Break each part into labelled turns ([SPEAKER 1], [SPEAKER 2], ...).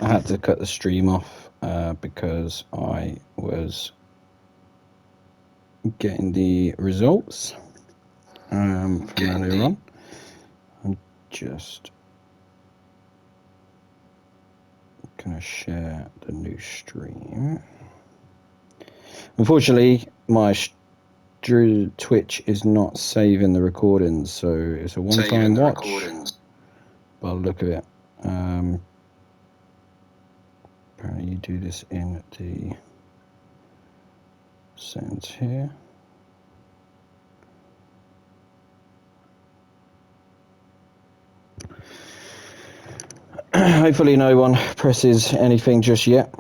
[SPEAKER 1] I had to cut the stream off because I was getting the results from earlier on. I'm just gonna share the new stream. Unfortunately, my Twitch is not saving the recordings, so it's a one-time watch. By the look of it. Apparently you do this in the settings here. Hopefully no one presses anything just yet.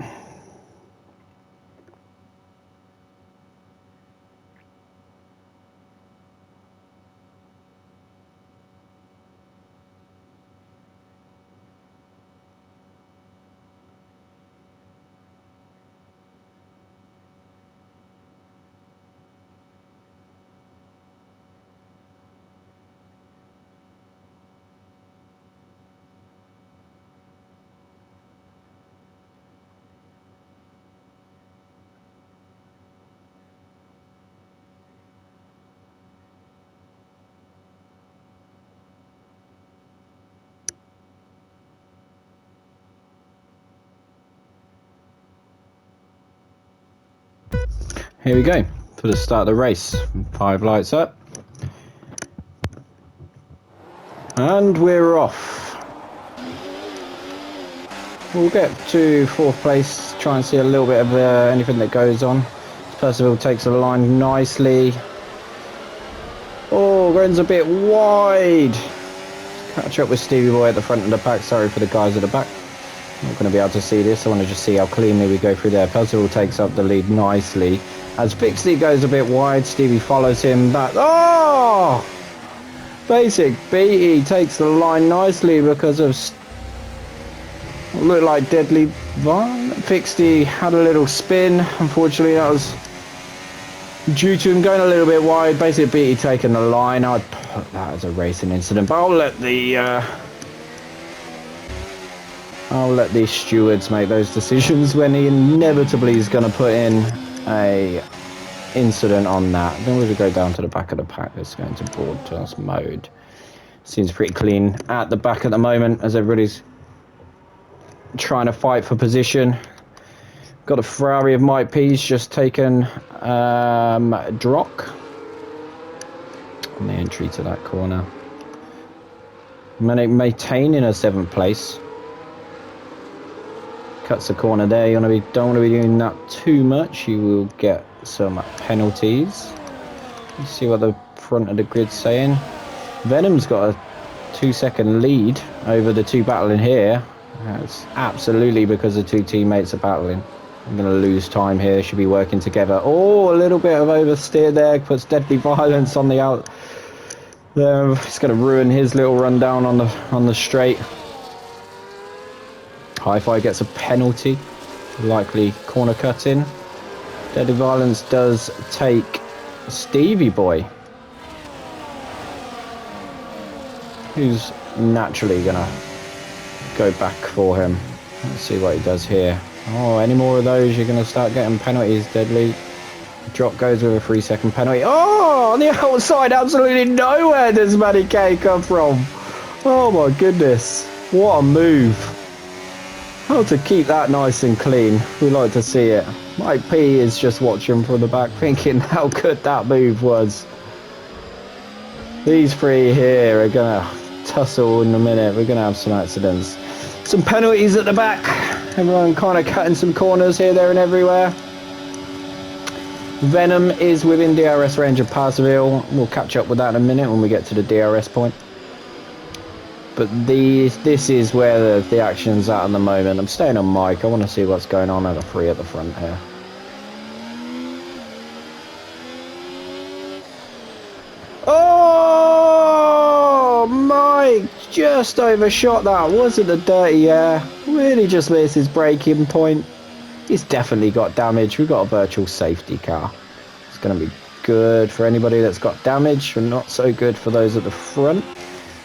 [SPEAKER 1] Here we go for the start of the race. 5 lights up. And we're off. We'll get to 4th place, try and see a little bit of anything that goes on. Percival takes the line nicely. Oh, runs a bit wide. Catch up with Stevie Boy at the front of the pack. Sorry for the guys at the back. Not going to be able to see this. I want to just see how cleanly we go through there. Percival takes up the lead nicely. As Bixley goes a bit wide, Stevie follows him back. Oh! Basic Beatty takes the line nicely because of... Looked like Deadly Violent. Bixley had a little spin. Unfortunately, that was due to him going a little bit wide. Basic Beatty taking the line. I'd put that as a racing incident, but I'll let the stewards make those decisions when he inevitably is going to put in a incident on that. Then we'll go down to the back of the pack. Let's go into broadcast mode. Seems pretty clean at the back at the moment as everybody's trying to fight for position. Got a Ferrari of Mike P's just taken Drock on the entry to that corner. Maintaining a 7th place. Cuts the corner there. You don't want to be doing that too much. You will get some penalties. Let's see what the front of the grid's saying. Venom's got a 2-second lead over the 2 battling here. That's absolutely because the 2 teammates are battling. I'm going to lose time here. Should be working together. Oh, a little bit of oversteer there. Puts Deadly Violence on the out. It's going to ruin his little run down on the straight. Hi-Fi gets a penalty. Likely corner cut in. Deadly Violence does take Stevie Boy, who's naturally going to go back for him. Let's see what he does here. Oh, any more of those, you're going to start getting penalties, Deadly. Drop goes with a 3-second penalty. Oh, on the outside, absolutely nowhere does Matty K come from. Oh my goodness, what a move. How to keep that nice and clean. We like to see it. Mike P is just watching from the back thinking how good that move was. These 3 here are going to tussle in a minute. We're going to have some accidents. Some penalties at the back. Everyone kind of cutting some corners here, there and everywhere. Venom is within DRS range of Parsville. We'll catch up with that in a minute when we get to the DRS point. But this is where the action's at the moment. I'm staying on mic. I want to see what's going on at the 3 at the front here. Oh, Mike just overshot that. Wasn't a dirty air. Really just missed his braking point. He's definitely got damage. We've got a virtual safety car. It's going to be good for anybody that's got damage, and not so good for those at the front.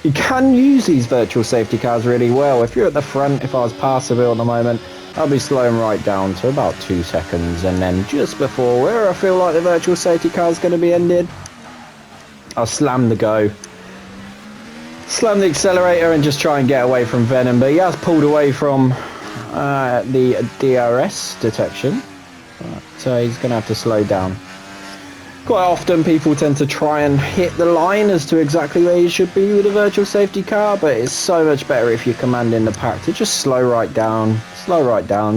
[SPEAKER 1] You can use these virtual safety cars really well. If you're at the front, if I was Parserville at the moment, I'll be slowing right down to about 2 seconds, and then just before where I feel like the virtual safety car is going to be ended, I'll slam the go, slam the accelerator, and just try and get away from Venom. But he has pulled away from the DRS detection, so he's going to have to slow down. Quite often people tend to try and hit the line as to exactly where you should be with a virtual safety car, but it's so much better if you're commanding the pack to just slow right down,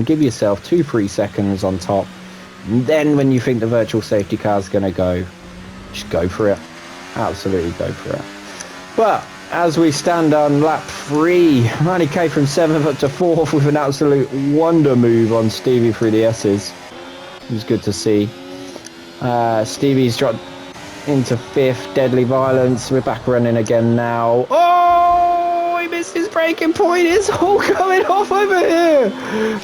[SPEAKER 1] give yourself 2-3 seconds on top, and then when you think the virtual safety car is going to go, just go for it. Absolutely go for it. But as we stand on lap 3, Manny K from 7th up to 4th with an absolute wonder move on Stevie through the S's. It was good to see. Stevie's dropped into 5th, Deadly Violence. We're back running again now. Oh, he missed his braking point. It's all going off over here.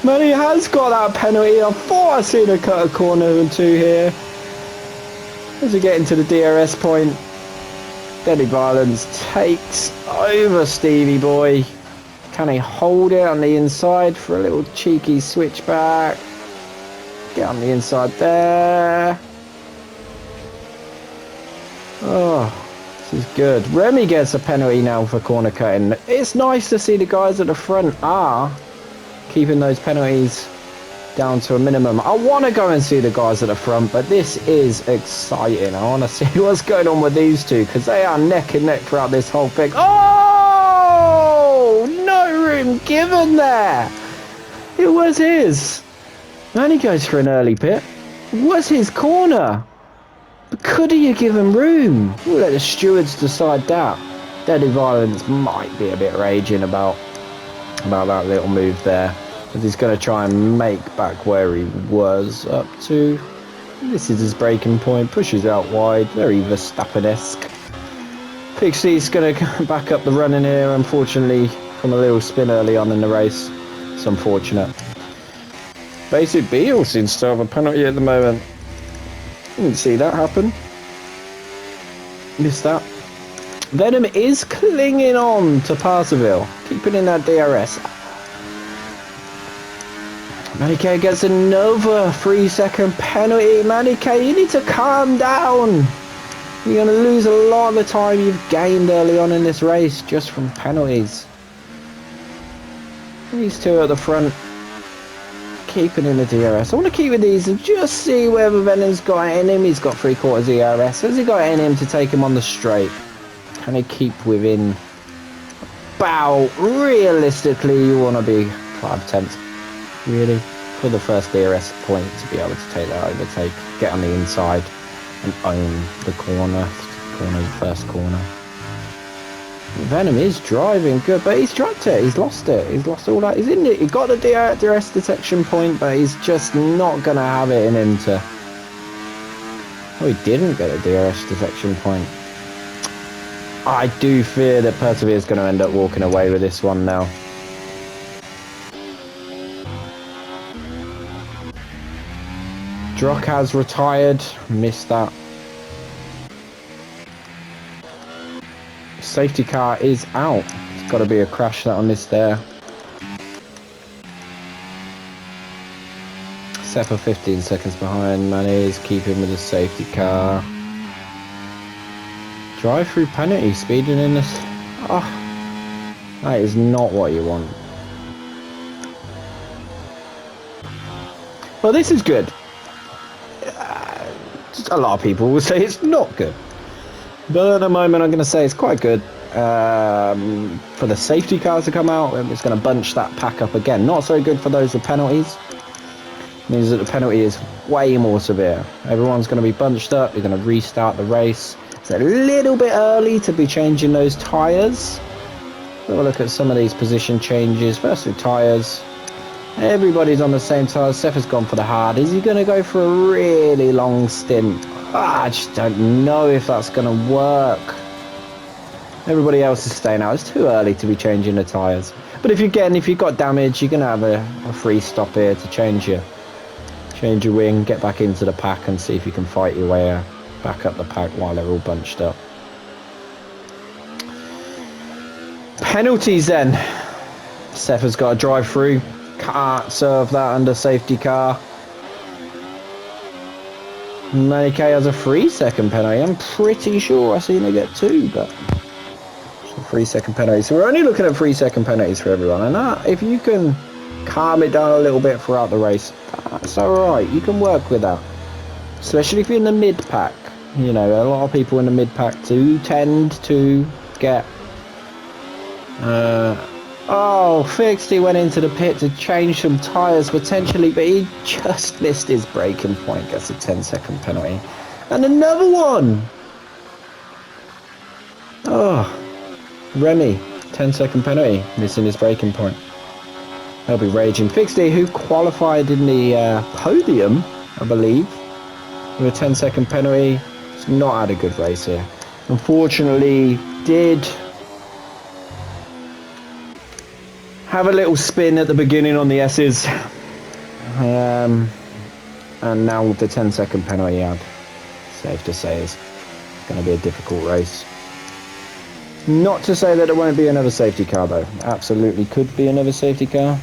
[SPEAKER 1] Manny has got that penalty. I thought I seen her cut a corner and 2 here. As we get into the DRS point, Deadly Violence takes over Stevie boy. Can he hold it on the inside for a little cheeky switchback? Get on the inside there. Oh, this is good. Remy gets a penalty now for corner cutting. It's nice to see the guys at the front are keeping those penalties down to a minimum. I want to go and see the guys at the front, but this is exciting. I want to see what's going on with these two, because they are neck and neck throughout this whole thing. Oh, no room given there. It was his. And he goes for an early pit. It was his corner. But could he have given room? We'll let the stewards decide that. Deadly Violence might be a bit raging about that little move there. But he's going to try and make back where he was up to. This is his breaking point. Pushes out wide. Very Verstappen-esque. Pixie's going to back up the run in here, unfortunately, from a little spin early on in the race. It's unfortunate. Basic Beal seems to have a penalty at the moment. Didn't see that happen. Missed that. Venom is clinging on to Parserville, keeping in that DRS. Manny K gets another 3-second penalty. Manny K, you need to calm down. You're going to lose a lot of the time you've gained early on in this race just from penalties. These two at the front, keeping in the DRS. I want to keep with these and just see whether Venom's got it in him. He's got 3/4 DRS. Has he got it in him to take him on the straight? Can he keep within about, realistically, you want to be 5/10 really for the first DRS point to be able to take that overtake, get on the inside and own the first corner. Venom is driving good, but he's dropped it. He's lost it. He's lost all that. He's in it. He got the DRS detection point, but he's just not going to have it in him to... Oh, he didn't get a DRS detection point. I do fear that Persevere is going to end up walking away with this one now. Drock has retired. Missed that. Safety car is out. It's got to be a crash that on this there. Seppa 15 seconds behind. Manny is keeping with the safety car. Drive through penalty, speeding in this. Oh, that is not what you want. Well, this is good. A lot of people will say it's not good. But at the moment, I'm going to say it's quite good. For the safety cars to come out, it's going to bunch that pack up again. Not so good for those with penalties. It means that the penalty is way more severe. Everyone's going to be bunched up. You're going to restart the race. It's a little bit early to be changing those tyres. Have a look at some of these position changes. First with tyres. Everybody's on the same tyres. Seth has gone for the hard. Is he going to go for a really long stint? I just don't know if that's going to work. Everybody else is staying out. It's too early to be changing the tyres. But if you've got damage, you're going to have a free stop here to change your wing, get back into the pack and see if you can fight your way back up the pack while they're all bunched up. Penalties then. Seth has got to drive through. Can't serve that under safety car. Manike has a 3-second penalty. I'm pretty sure I've seen her get 2, but it's a 3-second penalty. So we're only looking at 3-second penalties for everyone. And if you can calm it down a little bit throughout the race, that's alright. You can work with that. Especially if you're in the mid-pack. You know, a lot of people in the mid-pack do tend to get... Oh, Fixty went into the pit to change some tyres potentially, but he just missed his braking point, gets a 10-second penalty. And another one! Oh, Remy, 10-second penalty, missing his braking point. They'll be raging. Fixty, who qualified in the podium, I believe, with a 10-second penalty, has not had a good race here. Unfortunately, did have a little spin at the beginning on the S's, and now with the 10-second penalty, I'd safe to say it's going to be a difficult race. Not to say that there won't be another safety car though. Absolutely could be another safety car,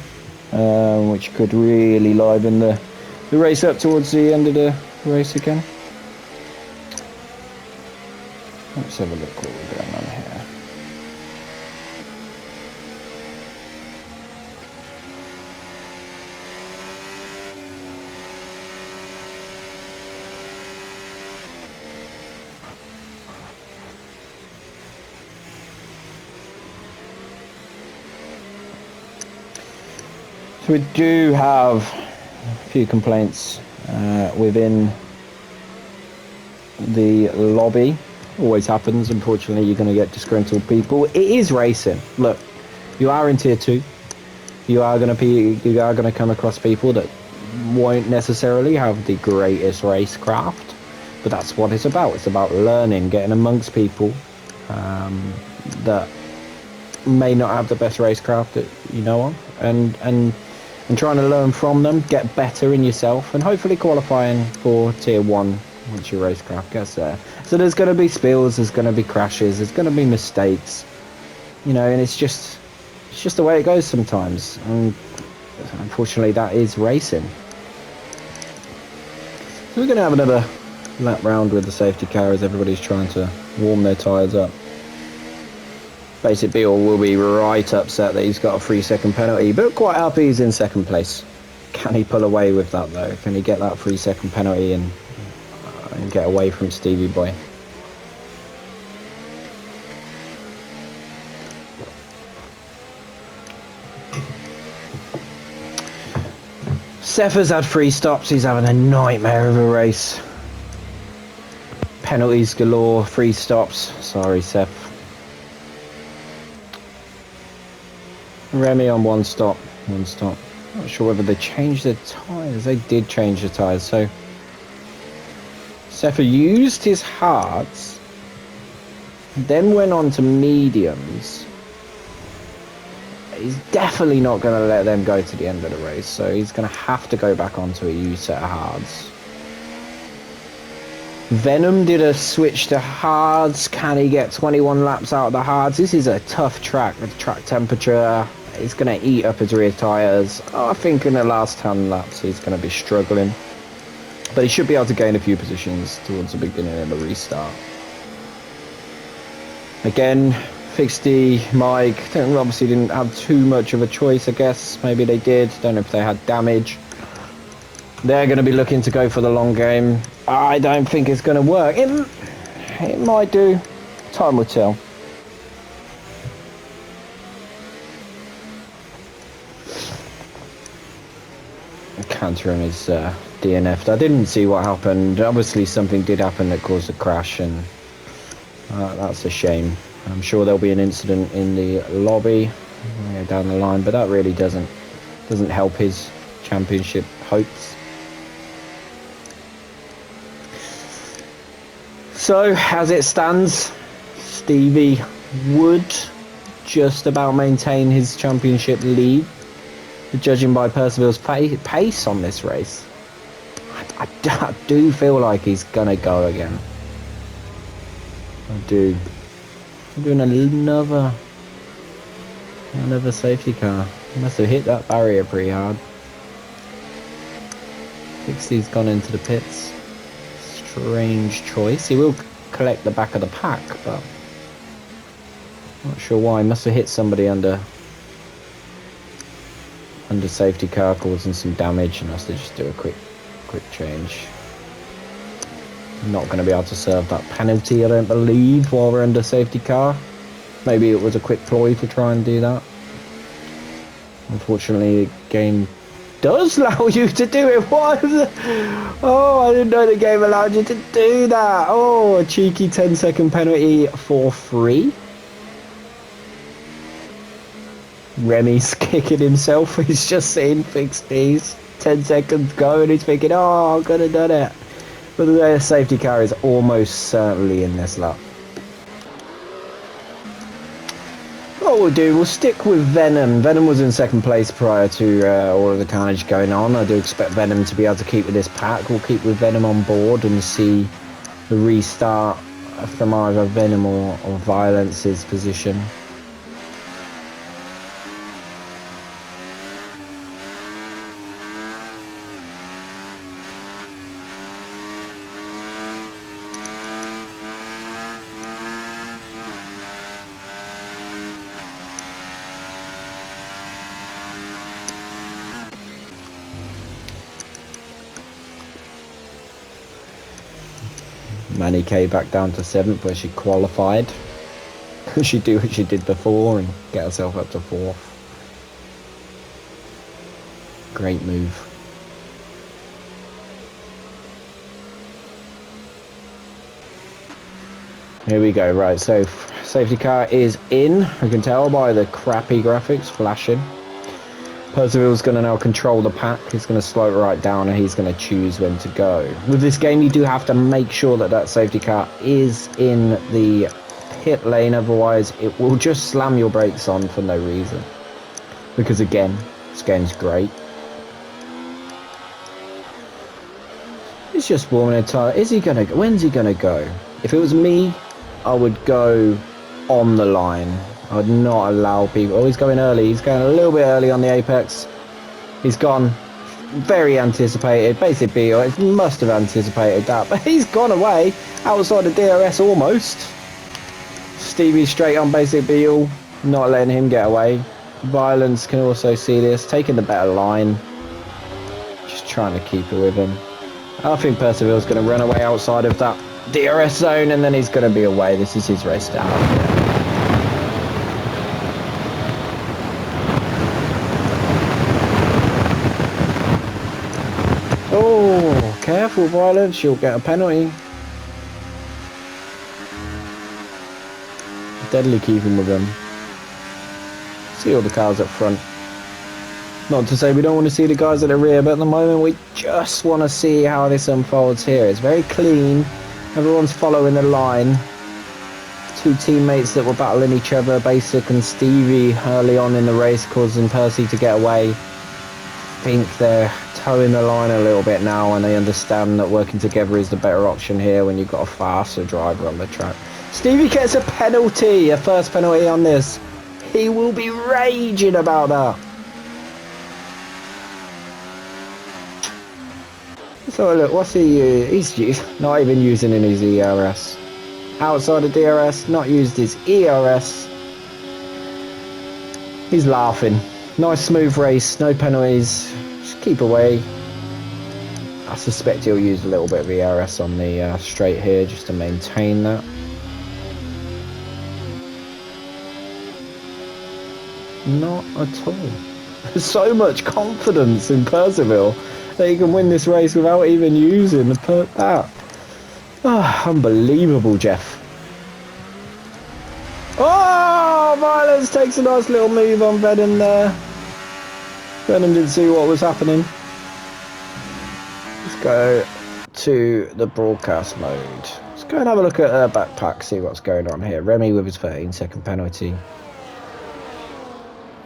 [SPEAKER 1] which could really liven the race up towards the end of the race again. Let's have a look what we're going on here. So we do have a few complaints within the lobby. Always happens. Unfortunately, you're going to get disgruntled people. It is racing. Look, you are in tier 2. You are going to come across people that won't necessarily have the greatest racecraft, but that's what it's about. It's about learning, getting amongst people that may not have the best racecraft that you know of, and trying to learn from them, get better in yourself, and hopefully qualifying for tier 1 once your racecraft gets there. So there's going to be spills, there's going to be crashes, there's going to be mistakes, you know, and it's just the way it goes sometimes, and unfortunately that is racing. So we're going to have another lap round with the safety car as everybody's trying to warm their tyres up. Basic Beetle will be right upset that he's got a 3-second penalty, but quite happy he's in second place. Can he pull away with that though? Can he get that 3-second penalty and get away from Stevie Boy? Seth has had 3 stops. He's having a nightmare of a race. Penalties galore, 3 stops. Sorry, Seth. Remy on 1 stop. Not sure whether they changed the tyres. They did change the tyres. So Seth used his hards, then went on to mediums. He's definitely not going to let them go to the end of the race, so he's going to have to go back onto a used set of hards. Venom did a switch to hards. Can he get 21 laps out of the hards? This is a tough track with track temperature. He's going to eat up his rear tyres. Oh, I think in the last 10 laps he's going to be struggling. But he should be able to gain a few positions towards the beginning of the restart. Again, Fixty, Mike, obviously didn't have too much of a choice, I guess. Maybe they did. Don't know if they had damage. They're going to be looking to go for the long game. I don't think it's going to work. It might do. Time will tell. Cantering is DNF'd. I didn't see what happened. Obviously something did happen that caused a crash, and that's a shame. I'm sure there'll be an incident in the lobby down the line, but that really doesn't help his championship hopes. So as it stands, Stevie would just about maintain his championship lead, judging by Percival's pace on this race. I do feel like he's gonna go again. I do. I'm doing another Another safety car. Must have hit that barrier pretty hard. 60's gone into the pits. Strange choice. He will collect the back of the pack, but not sure why. He must have hit somebody under safety car, causing some damage, and has to just do a quick change. Not going to be able to serve that penalty, I don't believe, while we're under safety car. Maybe it was a quick ploy to try and do that. Unfortunately, the game does allow you to do it. What? Oh, I didn't know the game allowed you to do that. Oh, a cheeky 10-second penalty for free. Remy's kicking himself. He's just seen fixed these 10 seconds go and he's thinking, oh, I could have done it. But the safety car is almost certainly in this lap. What we'll do, we'll stick with Venom. Venom was in second place prior to all of the carnage going on. I do expect Venom to be able to keep with this pack. We'll keep with Venom on board and see the restart from either Venom or Violence's position. Manny K back down to 7th where she qualified. She'd do what she did before and get herself up to 4th. Great move. Here we go, right, so safety car is in. We can tell by the crappy graphics flashing. Percival's going to now control the pack. He's going to slow it right down and he's going to choose when to go. With this game, you do have to make sure that that safety car is in the pit lane. Otherwise, it will just slam your brakes on for no reason. Because again, this game's great. He's just warming a tire. Is he going to go? When's he going to go? If it was me, I would go on the line. I would not allow people. Oh, he's going early. He's going a little bit early on the apex. He's gone. Very anticipated. Basic BO. It must have anticipated that. But he's gone away outside the DRS almost. Stevie straight on basic BO. Not letting him get away. Violence can also see this. Taking the better line. Just trying to keep it with him. I think Percival's going to run away outside of that DRS zone. And then he's going to be away. This is his race down. Oh, careful, Violence, you'll get a penalty. Deadly keeping with them. See all the cars up front. Not to say we don't want to see the guys at the rear, but at the moment we just want to see how this unfolds here. It's very clean. Everyone's following the line. Two teammates that were battling each other, Basic and Stevie, early on in the race, causing Percy to get away. I think they're towing the line a little bit now and they understand that working together is the better option here when you've got a faster driver on the track. Stevie gets a penalty, a first penalty on this. He will be raging about that. So look, what's he? He's not even using in his ERS. Outside of DRS, not used his ERS. He's laughing. Nice smooth race, no penalties. Just keep away. I suspect he'll use a little bit of ERS on the straight here just to maintain that. Not at all. There's so much confidence in Percival that he can win this race without even using that. Oh, unbelievable, Jeff. Oh, Violence takes a nice little move on Venom there. Venom didn't see what was happening. Let's go to the broadcast mode. Let's go and have a look at her backpack, see what's going on here. Remy with his 13-second penalty.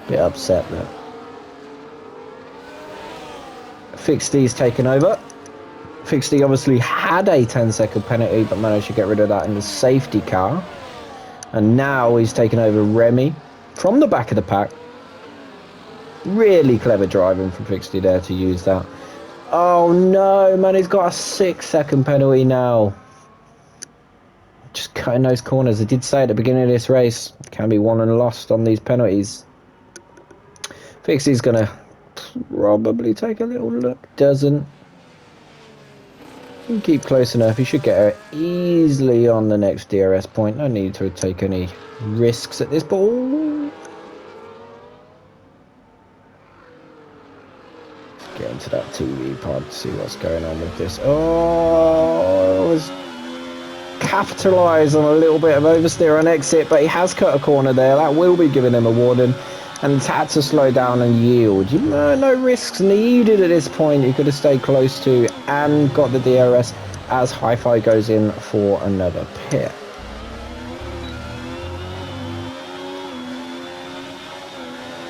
[SPEAKER 1] Bit upset there. Fixty's taken over. Fixty obviously had a 10-second penalty, but managed to get rid of that in the safety car. And now he's taken over Remy from the back of the pack. Really clever driving from Fixty there to use that. Oh no, man, he's got a 6-second penalty now. Just cutting those corners. I did say at the beginning of this race, it can be won and lost on these penalties. Fixie's gonna probably take a little look. Doesn't. Can keep close enough. He should get her easily on the next DRS point. No need to take any risks at this ball. Get into that TV pod, see what's going on with this. Oh, was capitalise on a little bit of oversteer on exit, but he has cut a corner there. That will be giving him a warning, and he's had to slow down and yield. No risks needed at this point. He could have stayed close to and got the DRS as Hi-Fi goes in for another pit.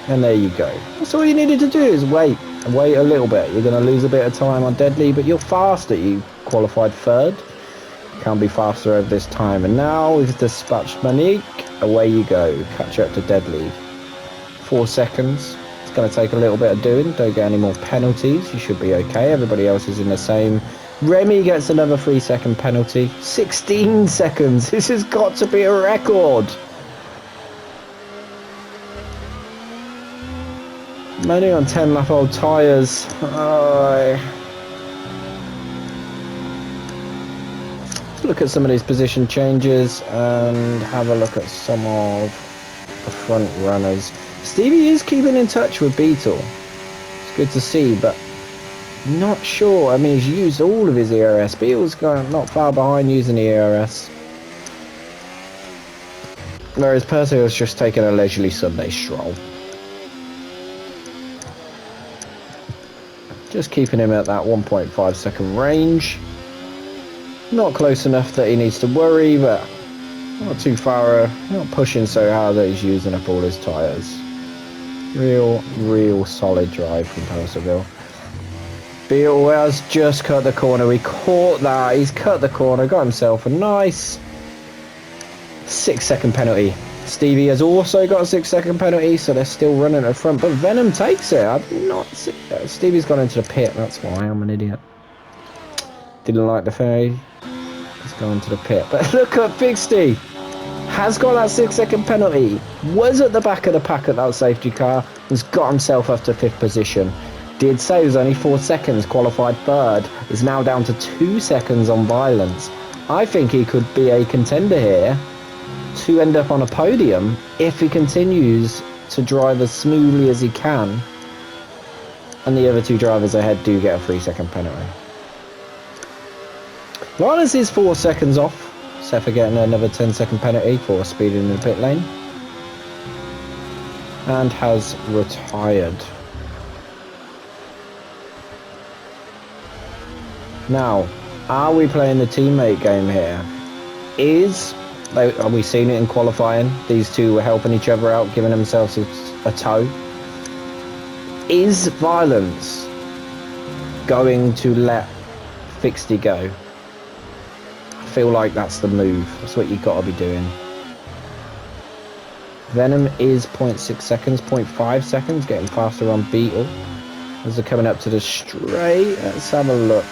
[SPEAKER 1] And there you go. That's all you needed to do is wait a little bit. You're going to lose a bit of time on Deadly, but you're faster. You qualified third. Can be faster over this time. And now we've dispatched Monique. Away you go. Catch up to Deadly. 4 seconds. It's going to take a little bit of doing. Don't get any more penalties. You should be okay. Everybody else is in the same. Remy gets another 3-second penalty. 16 seconds. This has got to be a record. Only on 10 lap old tyres. Look at some of these position changes and have a look at some of the front runners. Stevie is keeping in touch with Beetle. It's good to see, but not sure. I mean, he's used all of his ERS. Beetle's going not far behind using the ERS. Whereas Percy was just taking a leisurely Sunday stroll. Just keeping him at that 1.5 second range. Not close enough that he needs to worry, but not too far, not pushing so hard that he's using up all his tyres. Real solid drive from Percival. Beetle has just cut the corner. We caught that. He's cut the corner, got himself a nice 6-second penalty. Stevie has also got a 6-second penalty, so they're still running at the front, but Venom takes it. I did not see that. Stevie's gone into the pit, that's why I'm an idiot. Didn't like the ferry. He's gone to the pit. But look at Big Steve. Has got that 6-second penalty. Was at the back of the pack at that safety car. Has got himself up to 5th position. Did say it was only 4 seconds. Qualified 3rd. Is now down to 2 seconds on Violence. I think he could be a contender here to end up on a podium if he continues to drive as smoothly as he can. And the other 2 drivers ahead do get a 3-second penalty. Linus is 4 seconds off. Sefa getting another 10-second penalty for speeding in the pit lane. And has retired. Now, are we playing the teammate game here? Are we seeing it in qualifying? These two were helping each other out, giving themselves a tow. Is Violence going to let Fixty go? I feel like that's the move. That's what you've got to be doing. Venom is 0.6 seconds, 0.5 seconds, getting faster on Beetle. As they're coming up to the straight, let's have a look.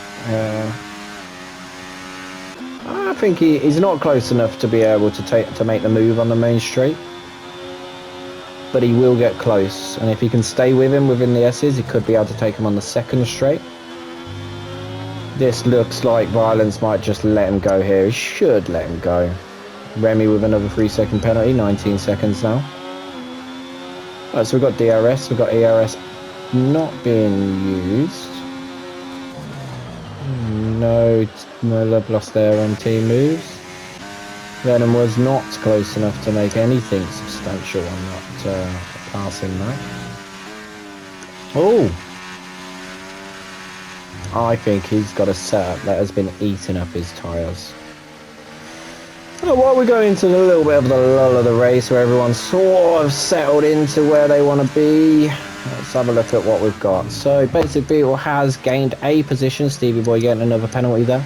[SPEAKER 1] I think he's not close enough to be able to make the move on the main straight. But he will get close, and if he can stay with him within the S's, he could be able to take him on the second straight. This looks like Violence might just let him go here. He should let him go. Remy with another 3-second penalty, 19 seconds now. Right, so we've got DRS, we've got ERS not being used. No love lost there on team moves. Venom was not close enough to make anything substantial on that passing that. Oh! I think he's got a setup that has been eating up his tyres. Well, while we go into a little bit of the lull of the race where everyone's sort of settled into where they want to be, let's have a look at what we've got. So Basic Beetle has gained a position. Stevie Boy getting another penalty there.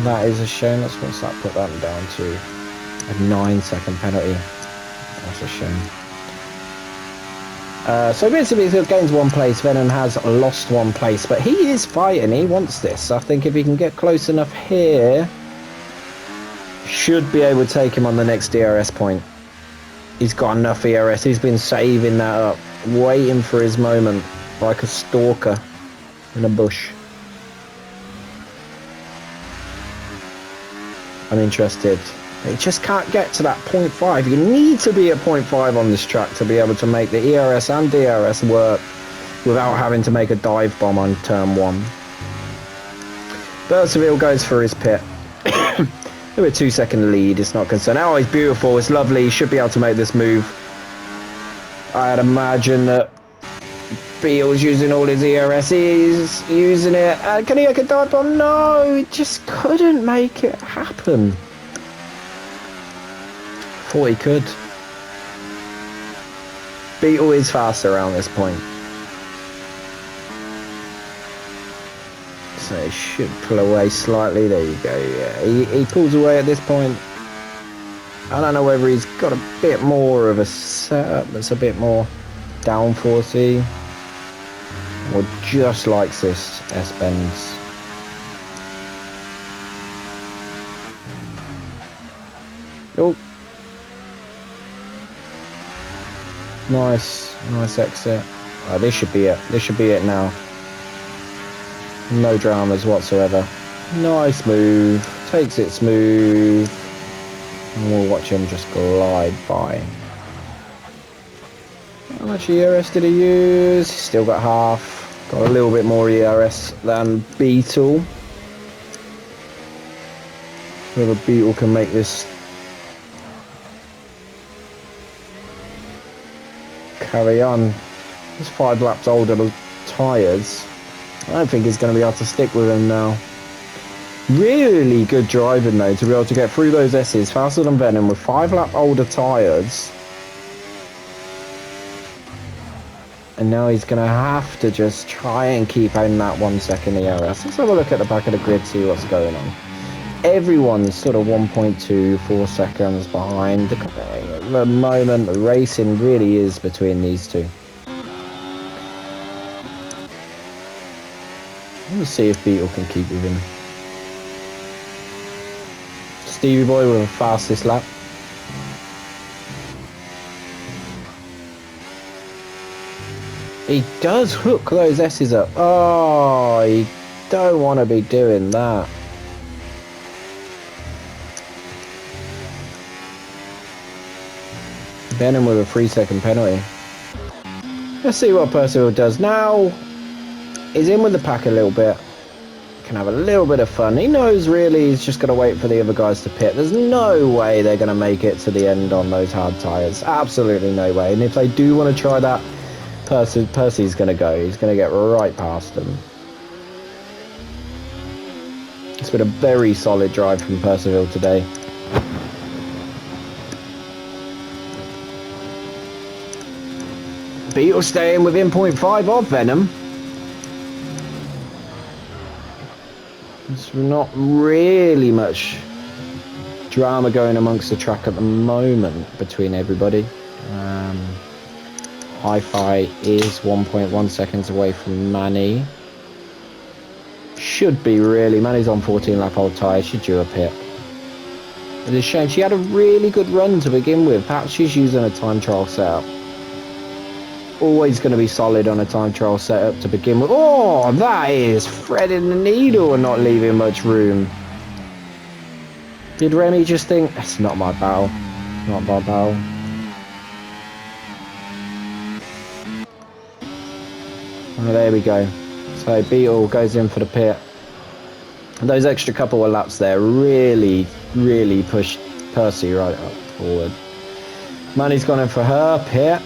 [SPEAKER 1] That is a shame. Let's put that down to a 9-second penalty. That's a shame. So basically he gains 1 place. Venom has lost 1 place, but he is fighting. He wants this. I think if he can get close enough here, should be able to take him on the next DRS point. He's got enough ERS. He's been saving that up, waiting for his moment, like a stalker in a bush. I'm interested. You just can't get to that 0.5. You need to be at 0.5 on this track to be able to make the ERS and DRS work without having to make a dive bomb on turn 1. Berceville goes for his pit. With a 2-second lead, it's not concerned. Oh, it's beautiful. It's lovely. He should be able to make this move. I'd imagine that Beale's using all his ERS. He's using it. Can he make a dive bomb? No, he just couldn't make it happen. Thought he could. Beetle is faster around this point. So he should pull away slightly. There you go. Yeah, he pulls away at this point. I don't know whether he's got a bit more of a setup that's a bit more downforcey, or just likes this S-bends. Oh, nice exit. Oh, this should be it. This should be it now. No dramas whatsoever. Nice move. Takes it smooth. And we'll watch him just glide by. How much ERS did he use? He's still got half. Got a little bit more ERS than Beetle. Whether Beetle can make this carry on. He's 5 laps older than tyres. I don't think he's going to be able to stick with him now. Really good driving though, to be able to get through those S's faster than Venom with 5 lap older tyres. And now he's going to have to just try and keep in that 1 second ERS. Let's have a look at the back of the grid, see what's going on. Everyone's sort of 1.24 seconds behind. At the moment, the racing really is between these two. Let's see if Beetle can keep with him. Stevie Boy with the fastest lap. He does hook those S's up. Oh, you don't want to be doing that. Venom with a 3-second penalty. Let's see what Percival does now. He's in with the pack a little bit. Can have a little bit of fun. He knows really he's just going to wait for the other guys to pit. There's no way they're going to make it to the end on those hard tyres. Absolutely no way. And if they do want to try that, Percy's going to go. He's going to get right past them. It's been a very solid drive from Percival today. Beetle staying within 0.5 of Venom. There's not really much drama going amongst the track at the moment between everybody. Hi-Fi is 1.1 seconds away from Manny. Should be really. Manny's on 14 lap old tyre. Should do a pit. It's a shame. She had a really good run to begin with. Perhaps she's using a time trial setup. Always going to be solid on a time trial setup to begin with. Oh, that is threading the needle and not leaving much room. Did Remy just think, that's not my battle. Not my battle. Oh, there we go. So Beetle goes in for the pit. And those extra couple of laps there really, really pushed Percy right up forward. Manny's gone in for her pit.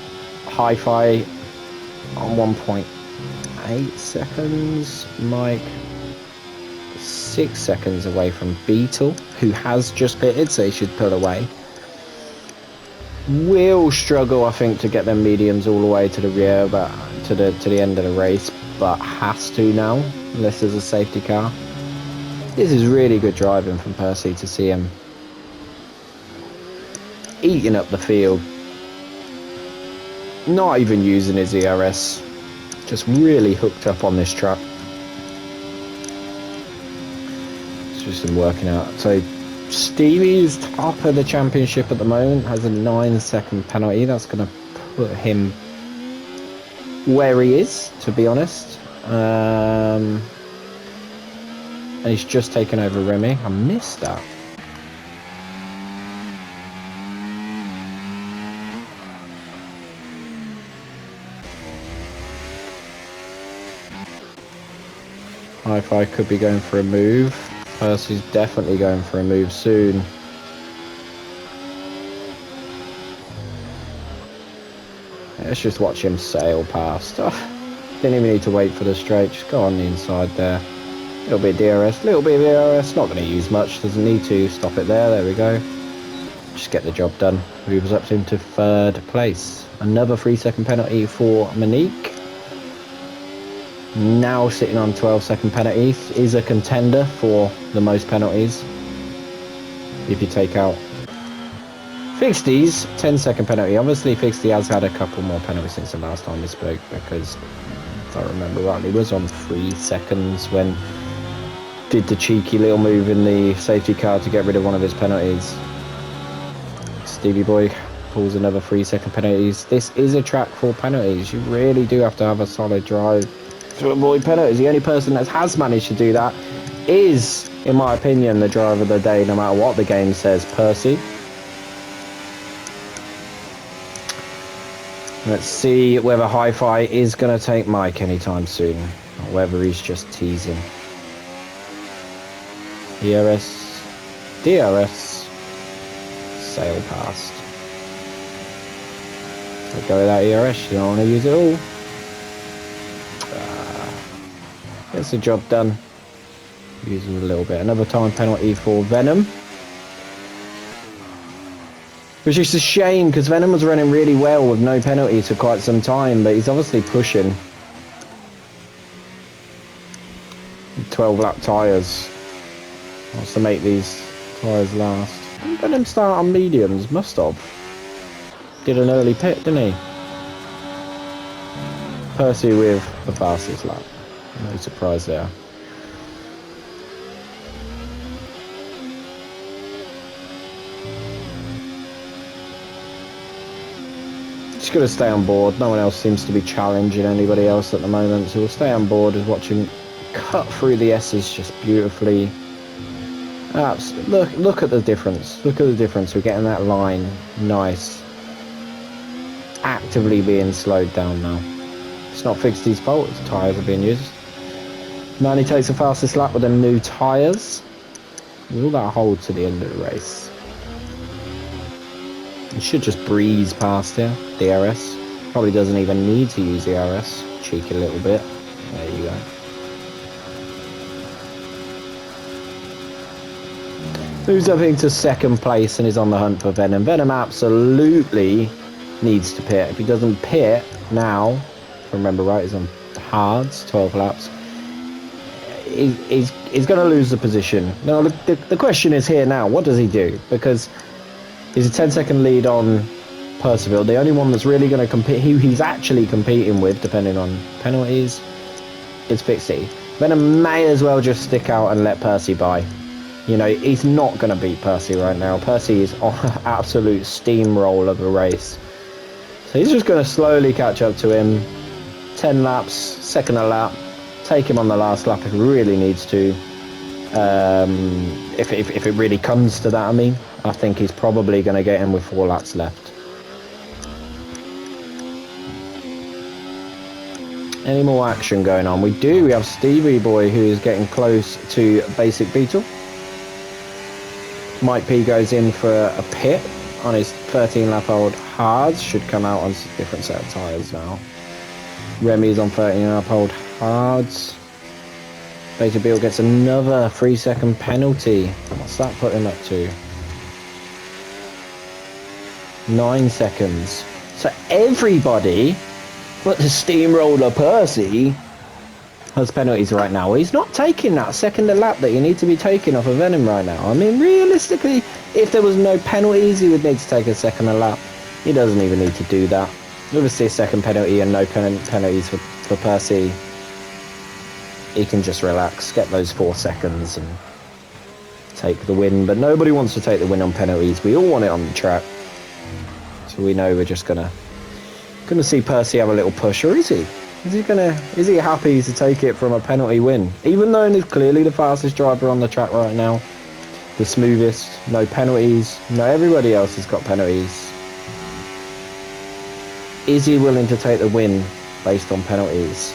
[SPEAKER 1] Hi-Fi on 1.8 seconds. Mike 6 seconds away from Beetle, who has just pitted, so he should pull away. Will struggle, I think, to get them mediums all the way to the rear, but to the end of the race, but has to now, unless there's a safety car. This is really good driving from Percy to see him eating up the field. not even using his ERS. Just really hooked up on this track. It's just been working out. So Stevie's top of the championship at the moment, has a 9-second penalty. That's going to put him where he is, to be honest. And he's just taken over Remy. I missed that. Hi-Fi could be going for a move. Percy's definitely going for a move soon. Let's just watch him sail past. Oh, didn't even need to wait for the straight. Just go on the inside there. A little bit of DRS, little bit of DRS. Not going to use much. Doesn't need to. Stop it there. There we go. Just get the job done. Moves up into 3rd place. Another 3-second penalty for Monique. Now sitting on 12-second penalties. Is a contender for the most penalties. If you take out Fixty's 10-second penalty. Obviously, Fixty has had a couple more penalties since the last time we spoke, because if I remember rightly, was on 3 seconds when did the cheeky little move in the safety car to get rid of one of his penalties. Stevie Boy pulls another 3-second penalties. This is a track for penalties. You really do have to have a solid drive to avoid penalties. The only person that has managed to do that is, in my opinion, the driver of the day, no matter what the game says, Percy. Let's see whether Hi-Fi is going to take Mike anytime soon, or whether he's just teasing. ERS, DRS, sail past. We'll go with that ERS, you don't want to use it all. Gets the job done. Using a little bit. Another time penalty for Venom. Which is a shame, because Venom was running really well with no penalties for quite some time, but he's obviously pushing. 12-lap tyres. Wants to make these tyres last. Didn't Venom start on mediums? Must have. Did an early pit, didn't he? Percy with the fastest lap. No surprise there. Just got to stay on board. No one else seems to be challenging anybody else at the moment, so we'll stay on board as watch him cut through the S's just beautifully. Look at the difference. Look at the difference. We're getting that line. Nice. Actively being slowed down now. It's not Fixty's fault. His tyres are being used. Manny takes the fastest lap with them new tyres. Will that hold to the end of the race? He should just breeze past here. DRS. Probably doesn't even need to use DRS. Cheek a little bit. There you go. Moves up into 2nd place and is on the hunt for Venom. Venom absolutely needs to pit. If he doesn't pit now, if I remember right, he's on hards, 12 laps. He's going to lose the position. Now, the question is here now, what does he do? Because he's a 10-second lead on Percival. The only one that's really going to compete, who he's actually competing with, depending on penalties, is Fixty. Venom may as well just stick out and let Percy by. You know, he's not going to beat Percy right now. Percy is on an absolute steamroll of a race. So he's just going to slowly catch up to him. 10 laps, second a lap. Take him on the last lap if he really needs to. If it really comes to that, I mean. I think he's probably going to get him with 4 laps left. Any more action going on? We do. We have Stevie Boy, who is getting close to Basic Beetle. Mike P goes in for a pit on his 13-lap-old hards. Should come out on a different set of tyres now. Remy's on 13-lap-old hards. Basic Beetle gets another 3-second penalty. What's that put him up to? 9 seconds. So everybody but the steamroller Percy has penalties right now. He's not taking that second a lap that you need to be taking off of Venom right now. I mean, realistically, if there was no penalties, he would need to take a second a lap. He doesn't even need to do that. Obviously a second penalty and no penalties for Percy. He can just relax, get those 4 seconds and take the win. But nobody wants to take the win on penalties. We all want it on the track. So we know we're just gonna see Percy have a little push, or is he? Is he happy to take it from a penalty win? Even though he's clearly the fastest driver on the track right now, the smoothest, no penalties. No, everybody else has got penalties. Is he willing to take the win based on penalties?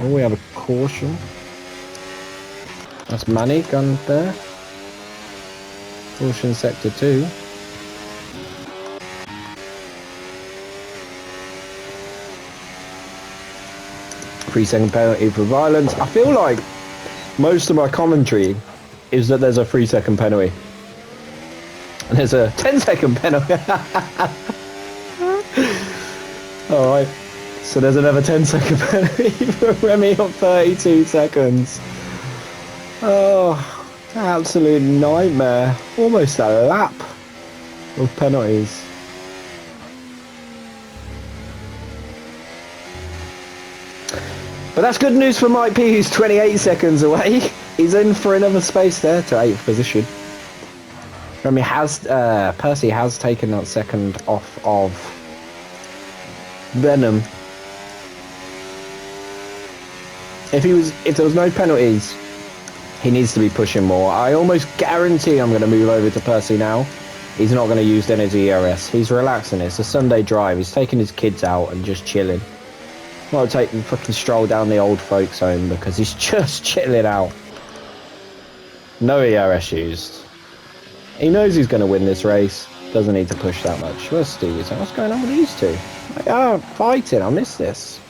[SPEAKER 1] Oh, we have a caution. That's Manny gone there. Caution sector 2. Three-second penalty for violence. I feel like most of my commentary is that there's a 3-second penalty. And there's a 10-second penalty. Alright. So there's another 10-second penalty for Remy on 32 seconds. Oh, absolute nightmare. Almost a lap of penalties. But that's good news for Mike P, who's 28 seconds away. He's in for another space there to 8th position. I mean, Percy has taken that second off of Venom. If there was no penalties, he needs to be pushing more. I almost guarantee I'm going to move over to Percy now. He's not going to use energy ERS. He's relaxing. It's a Sunday drive. He's taking his kids out and just chilling. Not taking fucking stroll down the old folks home because he's just chilling out. No ERS used. He knows he's going to win this race. Doesn't need to push that much. Where's Stevie? What's going on with these two? They are fighting. I missed this.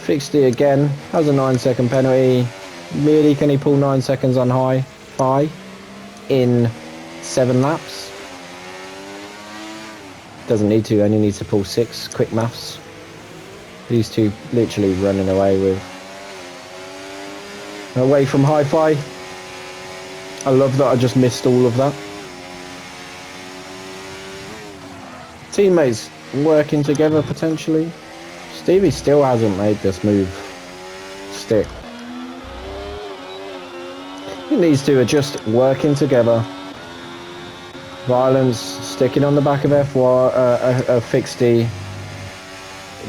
[SPEAKER 1] Fixty again. Has a 9-second penalty. Really, can he pull 9 seconds on high in 7 laps? Doesn't need to. Only needs to pull 6. Quick maths. These two literally running away from hi-fi. I love that I just missed all of that. Teammates working together potentially. Stevie still hasn't made this move stick. He needs to adjust working together. Violence sticking on the back of F1, fixed D.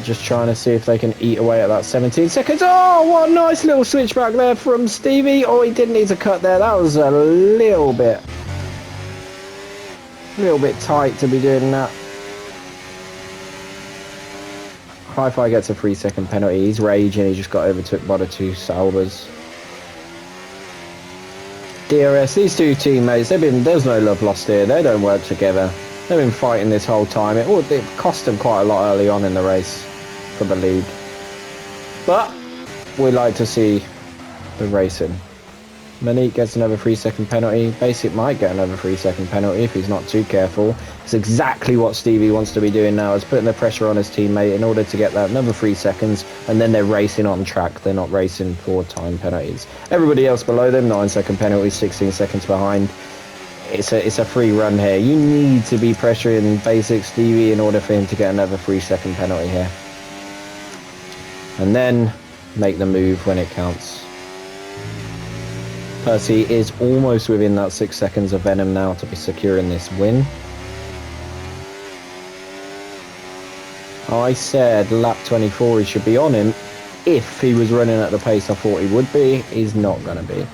[SPEAKER 1] Just trying to see if they can eat away at that 17 seconds. Oh, what a nice little switchback there from Stevie. Oh, he didn't need to cut there. That was a little bit tight to be doing that. Hi-Fi gets a 3-second penalty. He's raging. He just got overtook by the 2 Saubers. DRS, these two teammates, there's no love lost here. They don't work together. They've been fighting this whole time. It cost them quite a lot early on in the race for the lead. But we like to see the racing. Monique gets another 3-second penalty. Basic might get another 3-second penalty if he's not too careful. It's exactly what Stevie wants to be doing now, is putting the pressure on his teammate in order to get that another 3 seconds, and then they're racing on track. They're not racing for time penalties. Everybody else below them, 9-second penalties, 16 seconds behind. It's a free run here. You need to be pressuring Basic Stevie in order for him to get another 3-second penalty here. And then make the move when it counts. Percy is almost within that 6 seconds of Venom now to be securing this win. I said lap 24 he should be on him if he was running at the pace I thought he would be. He's not going to be.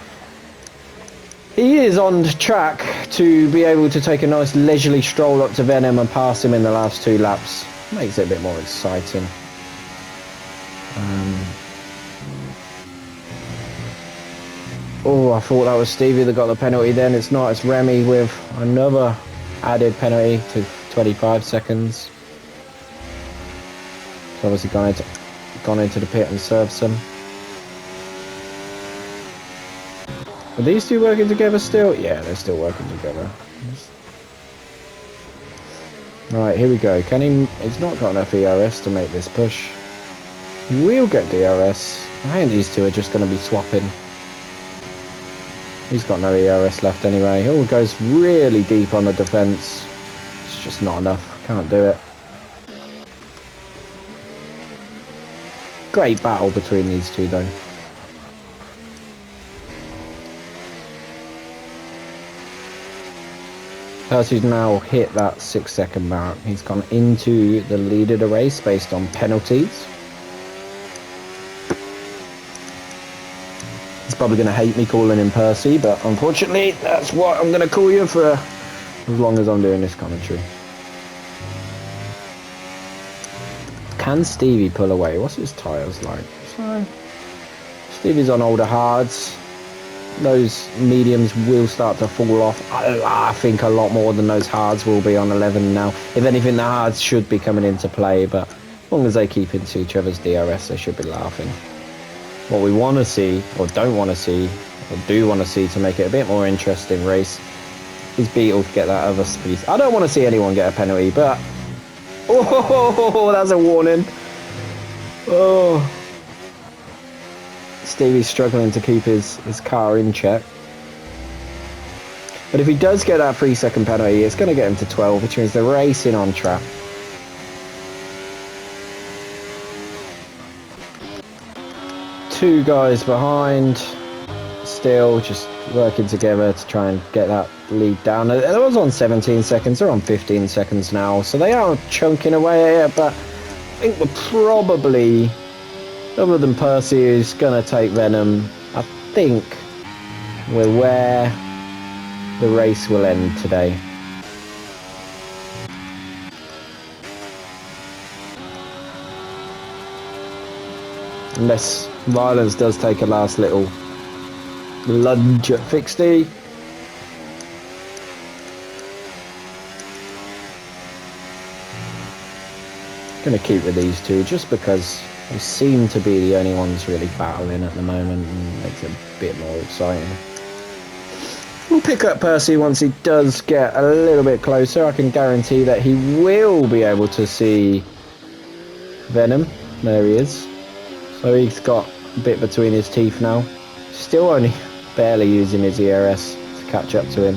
[SPEAKER 1] He is on track to be able to take a nice leisurely stroll up to Venom and pass him in the last 2 laps. Makes it a bit more exciting. Oh, I thought that was Stevie that got the penalty then. It's not. It's Remy with another added penalty to 25 seconds. He's obviously gone into the pit and served some. Are these two working together still? Yeah, they're still working together. Right, here we go. He's not got enough ERS to make this push. We'll get DRS. I think these two are just going to be swapping. He's got no ERS left anyway. He goes really deep on the defence. It's just not enough. Can't do it. Great battle between these two though. Percy's now hit that 6-second mark. He's gone into the lead of the race based on penalties. He's probably going to hate me calling him Percy, but unfortunately that's what I'm going to call you for as long as I'm doing this commentary. Can Stevie pull away? What's his tyres like? So, Stevie's on older hards. Those mediums will start to fall off. I think a lot more than those hards will be on 11 now. If anything, the hards should be coming into play, but as long as they keep into each other's DRS, they should be laughing. What we want to see, or don't want to see, or do want to see to make it a bit more interesting race, is Beetle to get that other speed. I don't want to see anyone get a penalty, but... Oh, that's a warning. Oh... Stevie's struggling to keep his car in check. But if he does get that 3-second penalty, it's going to get him to 12, which means they're racing on track. Two guys behind, still just working together to try and get that lead down. It was on 17 seconds, they're on 15 seconds now, so they are chunking away at it, but I think we're probably... Other than Percy, who's going to take Venom, I think we're where the race will end today. Unless Violence does take a last little lunge at Fixty. Going to keep with these two just because they seem to be the only ones really battling at the moment, and makes it a bit more exciting. We'll pick up Percy once he does get a little bit closer. I can guarantee that he will be able to see Venom. There he is. So he's got a bit between his teeth now. Still only barely using his ERS to catch up to him.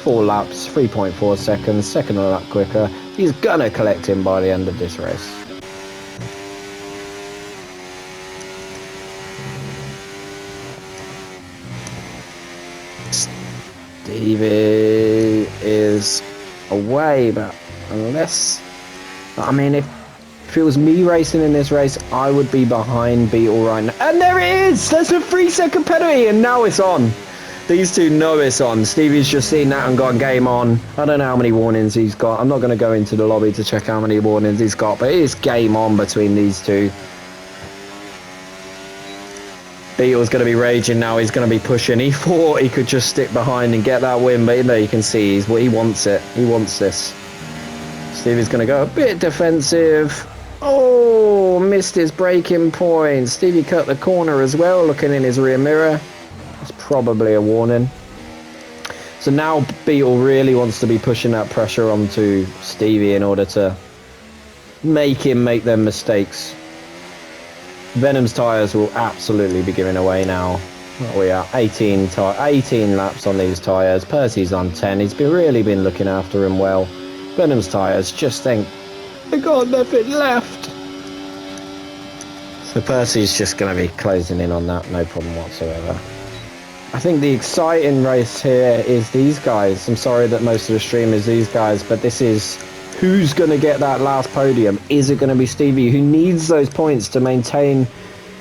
[SPEAKER 1] 4 laps, 3.4 seconds, second a lap quicker. He's gonna collect him by the end of this race. Stevie is away, but unless... I mean, if it was me racing in this race, I would be behind Beetle right now. And there it is! There's a 3-second penalty, and now it's on. These two know it's on. Stevie's just seen that and gone game on. I don't know how many warnings he's got. I'm not going to go into the lobby to check how many warnings he's got, but it's game on between these two. Beetle's going to be raging now. He's going to be pushing. He thought he could just stick behind and get that win, but you can see he wants it. He wants this. Stevie's going to go a bit defensive. Oh, missed his braking point. Stevie cut the corner as well, looking in his rear mirror. That's probably a warning. So now Beetle really wants to be pushing that pressure onto Stevie in order to make him make them mistakes. Venom's tyres will absolutely be giving away now. What are we at? 18 laps on these tyres. Percy's on 10. He's really been looking after him well. Venom's tyres just think, they got nothing left. So Percy's just going to be closing in on that, no problem whatsoever. I think the exciting race here is these guys. I'm sorry that most of the stream is these guys, but this is who's going to get that last podium. Is it going to be Stevie, who needs those points to maintain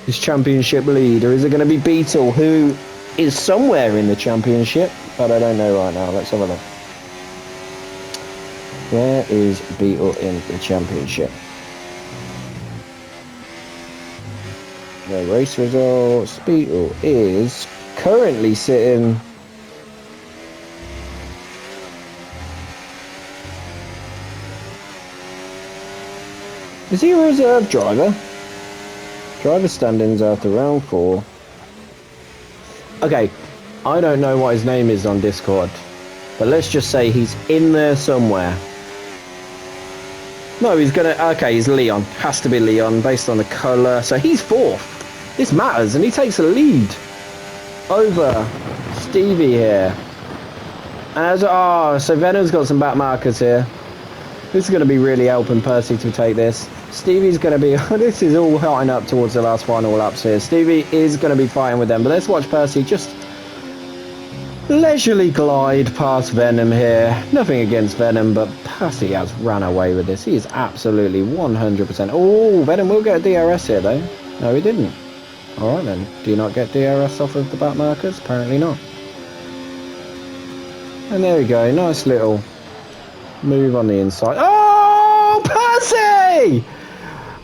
[SPEAKER 1] his championship lead, or is it going to be Beetle, who is somewhere in the championship, but I don't know right now. Let's have a look. Where is Beetle in the championship? The race results. Beetle is currently sitting Is he a reserve driver? Driver standings after round 4. Okay, I don't know what his name is on Discord, but let's just say he's in there somewhere. No, he's gonna... Okay, he's Leon. Has to be Leon, based on the colour. So he's 4th. This matters, and he takes a lead over Stevie here. As so Venom's got some back markers here. This is going to be really helping Percy to take this. Stevie's going to be... This is all hotting up towards the last final laps here. Stevie is going to be fighting with them. But let's watch Percy just leisurely glide past Venom here. Nothing against Venom, but Percy has ran away with this. He is absolutely 100%. Oh, Venom will get a DRS here, though. No, he didn't. All right, then. Do you not get DRS off of the back markers? Apparently not. And there we go. Nice little move on the inside. Oh, Percy!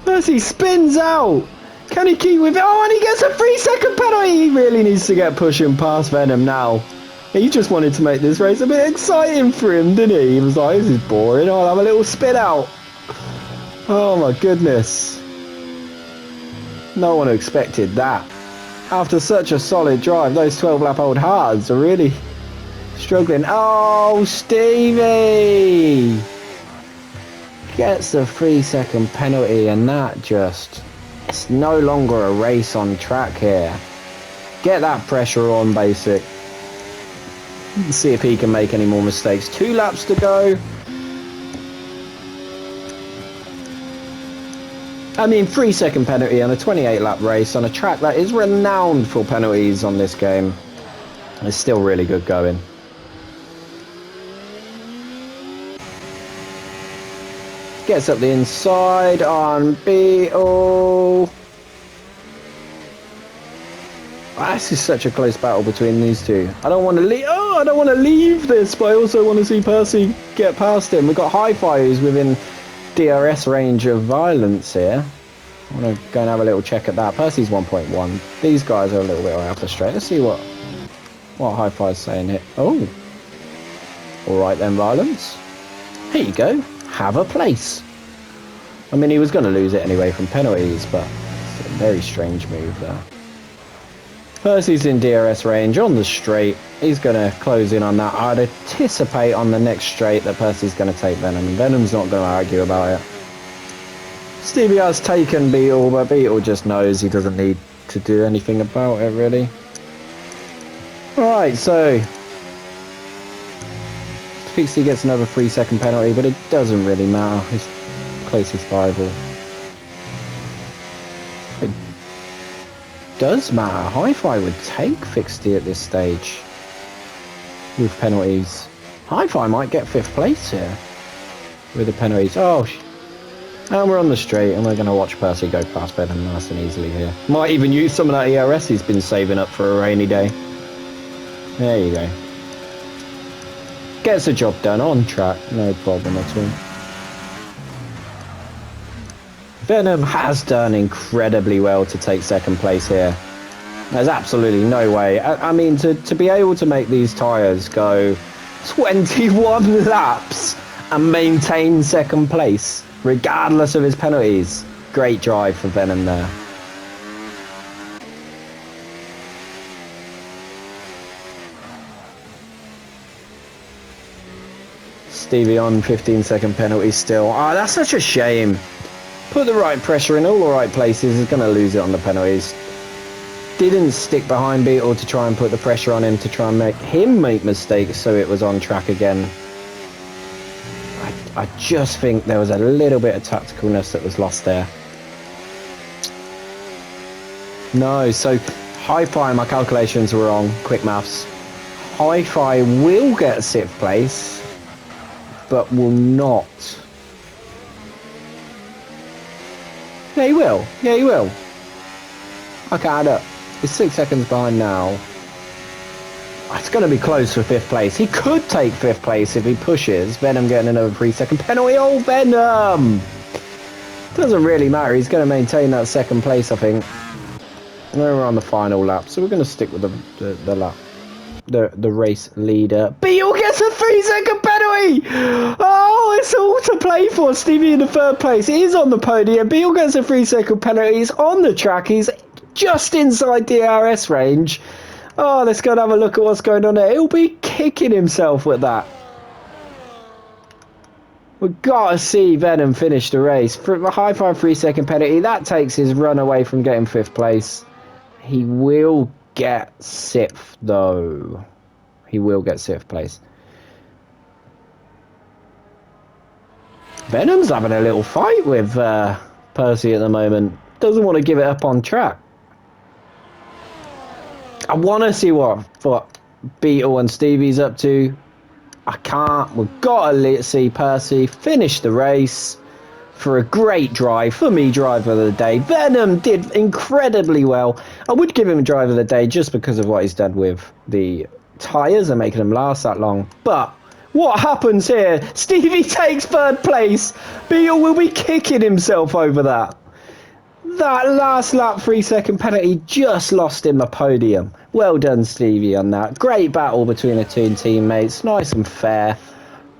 [SPEAKER 1] Percy spins out. Can he keep with it? Oh, and he gets a 3-second penalty. He really needs to get pushing past Venom now. He just wanted to make this race a bit exciting for him, didn't he? He was like, this is boring. I'll have a little spin out. Oh, my goodness. No one expected that. After such a solid drive, those 12-lap-old hards are really struggling. Oh, Stevie! Gets the 3-second penalty, and that just... It's no longer a race on track here. Get that pressure on, Basic. See if he can make any more mistakes. 2 laps to go. I mean, 3-second penalty on a 28-lap race on a track that is renowned for penalties on this game. It's still really good going. Gets up the inside on Beetle. This is such a close battle between these two. I don't want to leave. Oh, I don't want to leave this, but I also want to see Percy get past him. We've got Hi-Fi who's within DRS range of violence here. I want to go and have a little check at that. Percy's 1.1. These guys are a little bit off the straight. Let's see what Hi-Fi is saying here. Oh, all right then, violence. Here you go. Have a place. I mean, he was going to lose it anyway from penalties, but it's a very strange move there. Percy's in DRS range on the straight. He's going to close in on that. I'd anticipate on the next straight that Percy's going to take Venom. Venom's not going to argue about it. Stevie has taken Beetle, but Beetle just knows he doesn't need to do anything about it, really. Alright, so... Pixie gets another 3-second penalty, but it doesn't really matter. His closest rival. It does matter. Hi-Fi would take Fixie at this stage with penalties. Hi-Fi might get 5th place here with the penalties. Oh, and we're on the straight, and we're going to watch Percy go past Venom nice and easily here. Might even use some of that ERS he's been saving up for a rainy day. There you go. Gets the job done on track, no problem at all. Venom has done incredibly well to take 2nd place here. There's absolutely no way. I mean, to be able to make these tyres go 21 laps and maintain 2nd place, regardless of his penalties. Great drive for Venom there. Stevie on 15-second penalty still. Oh, that's such a shame. Put the right pressure in all the right places. He's going to lose it on the penalties. Didn't stick behind Beetle to try and put the pressure on him to try and make him make mistakes so it was on track again. I just think there was a little bit of tacticalness that was lost there. No, so Hi-Fi, my calculations were wrong. Quick maths. Hi-Fi will get 6th place, but will not. Yeah, he will. Yeah, he will. Okay, add up. He's 6 seconds behind now. It's going to be close for 5th place. He could take 5th place if he pushes. Venom getting another 3-second penalty. Oh, Venom! Doesn't really matter. He's going to maintain that 2nd place, I think. We're on the final lap, so we're going to stick with the lap. The race leader. Beetle gets a 3-second penalty! Oh, it's all to play for. Stevie in the 3rd place. He is on the podium. Beetle gets a 3-second penalty. He's on the track. He's just inside DRS range. Oh, let's go and have a look at what's going on there. He'll be kicking himself with that. We've got to see Venom finish the race. For a Hi-Fi 3-second penalty, that takes his run away from getting 5th place. He will get 6th, though. He will get 6th place. Venom's having a little fight with Percy at the moment doesn't want to give it up on track. I want to see what Beetle and Stevie's up to. I can't. We've got to see Percy finish the race for a great drive. For me, driver of the day. Venom did incredibly well. I would give him a driver of the day just because of what he's done with the tyres and making them last that long. But what happens here? Stevie takes third place. Beetle will be kicking himself over that. That last lap 3-second penalty just lost him a podium. Well done, Stevie, on that. Great battle between the two teammates. Nice and fair.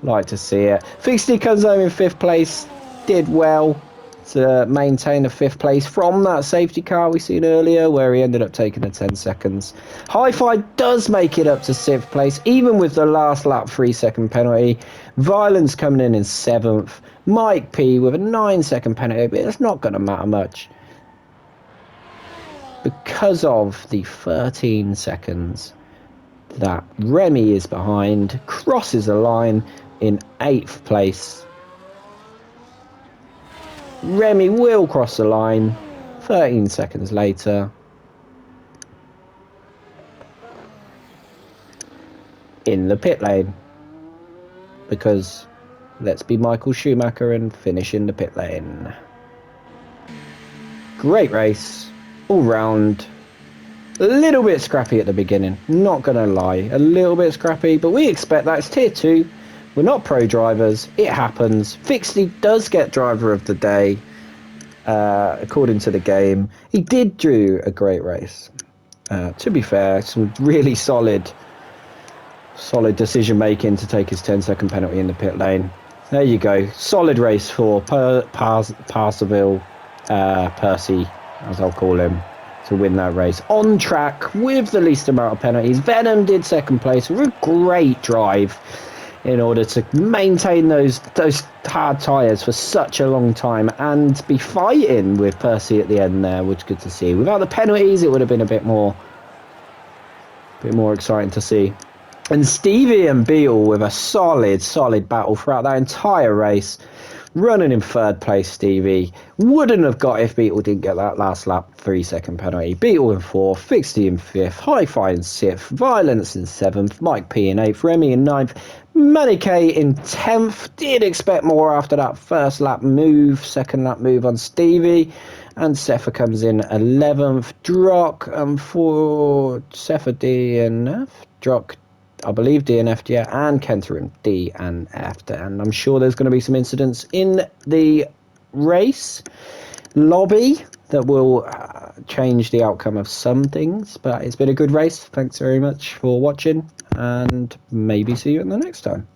[SPEAKER 1] Like to see it. Fixty comes home in 5th place. Did well to maintain a 5th place from that safety car we seen earlier, where he ended up taking the 10 seconds. Hi-Fi does make it up to 6th place, even with the last lap 3-second penalty. Violence coming in 7th. Mike P with a 9-second penalty, but it's not going to matter much because of the 13 seconds that Remy is behind, crosses the line in 8th place. Remy will cross the line 13 seconds later. In the pit lane. Because let's be Michael Schumacher and finish in the pit lane. Great race. All round. A little bit scrappy at the beginning, not going to lie. A little bit scrappy, but we expect that. It's tier 2. We're not pro drivers. It happens. Fixley does get driver of the day, according to the game. He did do a great race. To be fair, some really solid decision making to take his 10-second penalty in the pit lane. There you go. Solid race for Parseville, Percy, as I'll call him, to win that race. On track with the least amount of penalties. Venom did 2nd place with a great drive in order to maintain those hard tyres for such a long time and be fighting with Percy at the end there, which is good to see. Without the penalties, it would have been a bit more exciting to see. And Stevie and Beetle with a solid battle throughout that entire race. Running in 3rd place, Stevie. Wouldn't have got if Beetle didn't get that last lap 3-second penalty. Beetle in 4th, Fixty in 5th, Hi-Fi in 6th, Violence in 7th, Mike P in 8th, Remy in 9th, Manny K in 10th. Did expect more after that 1st lap move, 2nd lap move on Stevie. And Cepha comes in 11th. Drock for Cepha DNF. Drock, I believe, DNF'd, yeah, and Kenterin DNF'd. And I'm sure there's going to be some incidents in the race lobby that will change the outcome of some things. But it's been a good race. Thanks very much for watching, and maybe see you in the next time.